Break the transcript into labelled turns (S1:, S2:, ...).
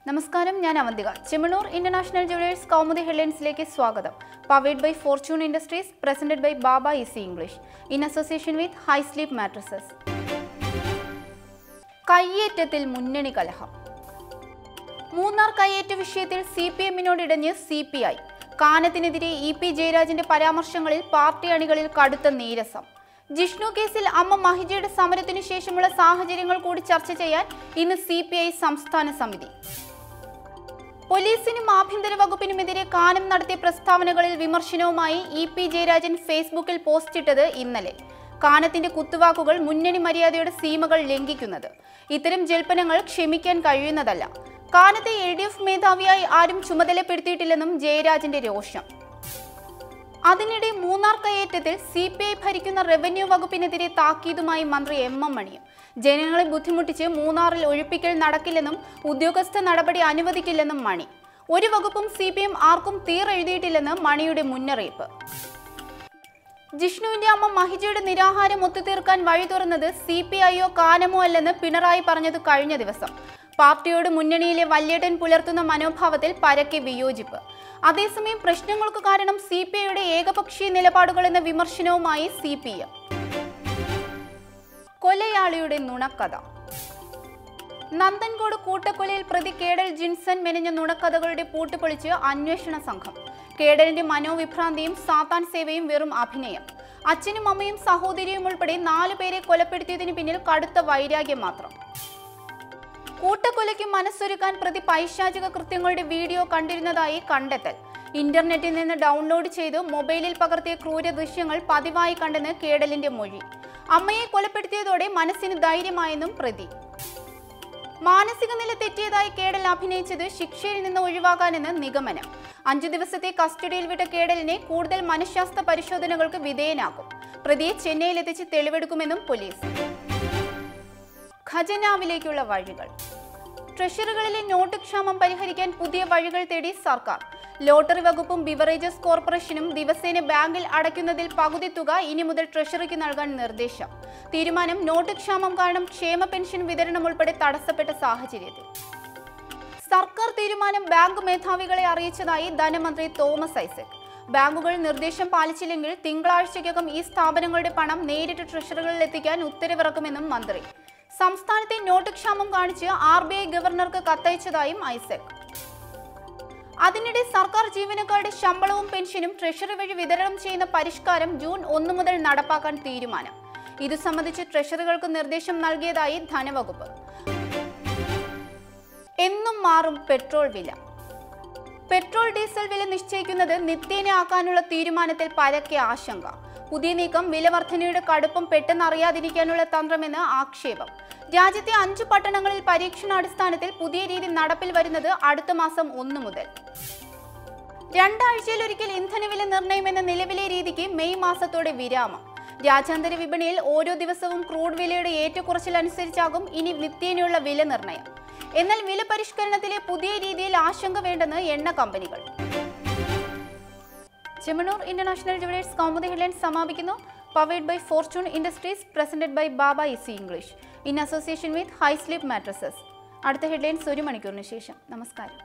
S1: നമസ്കാരം, ഞാൻ Avantika. Chemmanur international jewellers Kaumudi ഹെഡ്ലൈൻസിലേക്ക് സ്വാഗതം. Powered by fortune industries, presented by Baba easy English, in association with high sleep mattresses. കയ്യേറ്റത്തിൽ മുന്നണി കലഹം. മൂന്നാർ കയ്യേറ്റ വിഷയത്തിൽ CPM-നോടിടഞ്ഞ് CPI. കാനത്തിനെതിരെ EP ജയരാജന്റെ പരാമർശങ്ങളിൽ പാർട്ടി അണികളിൽ കടുത്ത നീരസം. ജിഷ്ണു കേസിൽ അമ്മ മഹിജയുടെ സമരത്തിനു ശേഷമുള്ള സാഹചര്യങ്ങൾ കൂടി ചർച്ച ചെയ്യാൻ ഇന്ന് CPI സംസ്ഥാന സമിതി. പോലീസിനും ആഭ്യന്തര വകുപ്പിനുമെതിരെ കാനം നടത്തിയ പ്രസ്താവനകളിൽ വിമർശനവുമായി EP ജയരാജൻ ഫേസ്ബുക്കിൽ പോസ്റ്റിട്ടത് ഇന്നലെ. കാനത്തിന്റെ കുത്തുവാക്കുകൾ മുന്നണി മര്യാദയുടെ സീമകൾ ലംഘിക്കുന്നത്. ഇത്തരം ജൽപ്പനങ്ങൾ ക്ഷമിക്കാൻ കഴിയുന്നതല്ല. കാനത്തെ LDF മേധാവിയായി ആരും ചുമതലപ്പെടുത്തിയിട്ടില്ലെന്നും ജയരാജന്റെ രോഷം. അതിനിടെ മൂന്നാർ കയ്യേറ്റത്തിൽ CPI ഭരിക്കുന്ന റവന്യൂ വകുപ്പിനെതിരെ താക്കീതുമായി മന്ത്രി M. മണിയും. ജനങ്ങളെ ബുദ്ധിമുട്ടിച്ച് മൂന്നാറിൽ ഒഴിപ്പിക്കൽ നടക്കില്ലെന്നും ഉദ്യോഗസ്ഥ നടപടി അനുവദിക്കില്ലെന്നും മണി. ഒരു വകുപ്പും CPM ആർക്കും തീരെഴുതിയിട്ടില്ലെന്ന് മണിയുടെ മുന്നറിയിപ്പ്. ജിഷ്ണുവിന്റെ അമ്മ മഹിജയുടെ നിരാഹാരം ഒത്തുതീർക്കാൻ വഴി തുറന്നത് CPI-യോ കാനമോ അല്ലെന്ന് പിണറായി പറഞ്ഞത് കഴിഞ്ഞ ദിവസം. പാർട്ടിയോട് മുന്നണിയിലെ വല്യേട്ടൻ പുലർത്തുന്ന മനോഭാവത്തിൽ പരക്കെ വിയോജിപ്പ്. അതേസമയം പ്രശ്നങ്ങൾക്ക് കാരണം CPI-യുടെ ഏകപക്ഷീയ നിലപാടുകൾ എന്ന വിമർശനവുമായി CPM. കൊലയാളിയുടെ നുണക്കഥ. നന്ദൻകോട് കൂട്ടക്കൊലയിൽ പ്രതി കേഡൽ ജിൻസൺ മെനഞ്ഞ നുണക്കഥകളുടെ പൂട്ടുപൊളിച്ച് അന്വേഷണ സംഘം. കേഡലിന്റെ മനോവിഭ്രാന്തിയും സാത്താൻ സേവയും വെറും അഭിനയം. അച്ഛനും അമ്മയും സഹോദരിയും ഉൾപ്പെടെ 4 പേരെ കൊലപ്പെടുത്തിയതിന് പിന്നിൽ കടുത്ത വൈരാഗ്യം മാത്രം. കൂട്ടക്കൊലയ്ക്ക് മനസ്സൊരുക്കാൻ പ്രതി പൈശാചിക കൃത്യങ്ങളുടെ വീഡിയോ കണ്ടിരുന്നതായി കണ്ടെത്തൽ. ഇന്റർനെറ്റിൽ നിന്ന് ഡൗൺലോഡ് ചെയ്ത് മൊബൈലിൽ പകർത്തിയ ക്രൂര ദൃശ്യങ്ങൾ പതിവായി കണ്ടെന്ന് കേഡലിന്റെ മൊഴി. അമ്മയെ കൊലപ്പെടുത്തിയതോടെ മനസ്സിന് ധൈര്യമായെന്നും പ്രതി. മാനസിക നില തെറ്റിയതായി കേഡൽ അഭിനയിച്ചത് ശിക്ഷയിൽ നിന്ന് ഒഴിവാക്കാനെന്ന് നിഗമനം. 5 ദിവസത്തെ കസ്റ്റഡിയിൽ വിട്ട കേഡലിനെ കൂടുതൽ മനഃശാസ്ത്ര പരിശോധനകൾക്ക് വിധേയനാക്കും. പ്രതിയെ ചെന്നൈയിലെത്തിച്ച് തെളിവെടുക്കുമെന്നും പോലീസ്. ഖജനാവിലേക്കുള്ള വഴികൾ. ട്രഷറികളിലെ നോട്ട് ക്ഷാമം പരിഹരിക്കാൻ പുതിയ വഴികൾ തേടി സർക്കാർ. ലോട്ടറി വകുപ്പും ബിവറേജസ് കോർപ്പറേഷനും ദിവസേന ബാങ്കിൽ അടയ്ക്കുന്നതിൽ പകുതി തുക ഇനി മുതൽ ട്രഷറിക്ക് നൽകാൻ നിർദ്ദേശം. തീരുമാനം നോട്ട് ക്ഷാമം കാരണം ക്ഷേമ പെൻഷൻ വിതരണം ഉൾപ്പെടെ തടസ്സപ്പെട്ട സാഹചര്യത്തിൽ. സർക്കാർ തീരുമാനം ബാങ്ക് മേധാവികളെ അറിയിച്ചതായി ധനമന്ത്രി തോമസ് ഐസക്. ബാങ്കുകൾ നിർദ്ദേശം പാലിച്ചില്ലെങ്കിൽ തിങ്കളാഴ്ചയ്ക്കകം ഈ സ്ഥാപനങ്ങളുടെ പണം നേരിട്ട് ട്രഷറികളിൽ എത്തിക്കാൻ ഉത്തരവിറക്കുമെന്നും മന്ത്രി. സംസ്ഥാനത്തെ നോട്ട് ക്ഷാമം കാണിച്ച് RBI ഗവർണർക്ക് കത്തയച്ചതായും ഐസക്. അതിനിടെ സർക്കാർ ജീവനക്കാരുടെ ശമ്പളവും പെൻഷനും ട്രഷറി വഴി വിതരണം ചെയ്യുന്ന പരിഷ്കാരം ജൂൺ 1 മുതൽ നടപ്പാക്കാൻ തീരുമാനം. ഇതു സംബന്ധിച്ച് ട്രഷറികൾക്ക് നിർദ്ദേശം നൽകിയതായി ധനവകുപ്പ്. എന്നും മാറും പെട്രോൾ വില. പെട്രോൾ ഡീസൽ വില നിശ്ചയിക്കുന്നത് നിത്യേന ആക്കാനുള്ള തീരുമാനത്തിൽ പരക്കെ ആശങ്ക. പുതിയ നീക്കം വില വർധനയുടെ കടുപ്പം പെട്ടെന്ന് അറിയാതിരിക്കാനുള്ള തന്ത്രമെന്ന് ആക്ഷേപം. രാജ്യത്തെ 5 പട്ടണങ്ങളിൽ പരീക്ഷണാടിസ്ഥാനത്തിൽ പുതിയ രീതി നടപ്പിൽ വരുന്നത് അടുത്ത മാസം 1 മുതൽ. 2 ആഴ്ചയിലൊരിക്കൽ ഇന്ധനവില നിർണ്ണയമെന്ന നിലവിലെ രീതിക്ക് മെയ് മാസത്തോടെ വിരാമം. രാജ്യാന്തര വിപണിയിൽ ഓരോ ദിവസവും ക്രൂഡ് വിലയുടെ ഏറ്റക്കുറച്ചിൽ അനുസരിച്ചാകും ഇനി നിത്യേനയുള്ള വില നിർണ്ണയം. എന്നാൽ വില പരിഷ്കരണത്തിലെ പുതിയ രീതിയിൽ ആശങ്ക വേണ്ടെന്ന് എണ്ണ കമ്പനികൾ. Chemmanur international jewellers Kaumudi headlines സമാപിക്കുന്നു. Powered by fortune industries, presented by Baba easy English, in association with high sleep mattresses. അടുത്ത ഹെഡ്ലൈൻസ് 1 മണിക്കൂറിന് ശേഷം. നമസ്കാരം.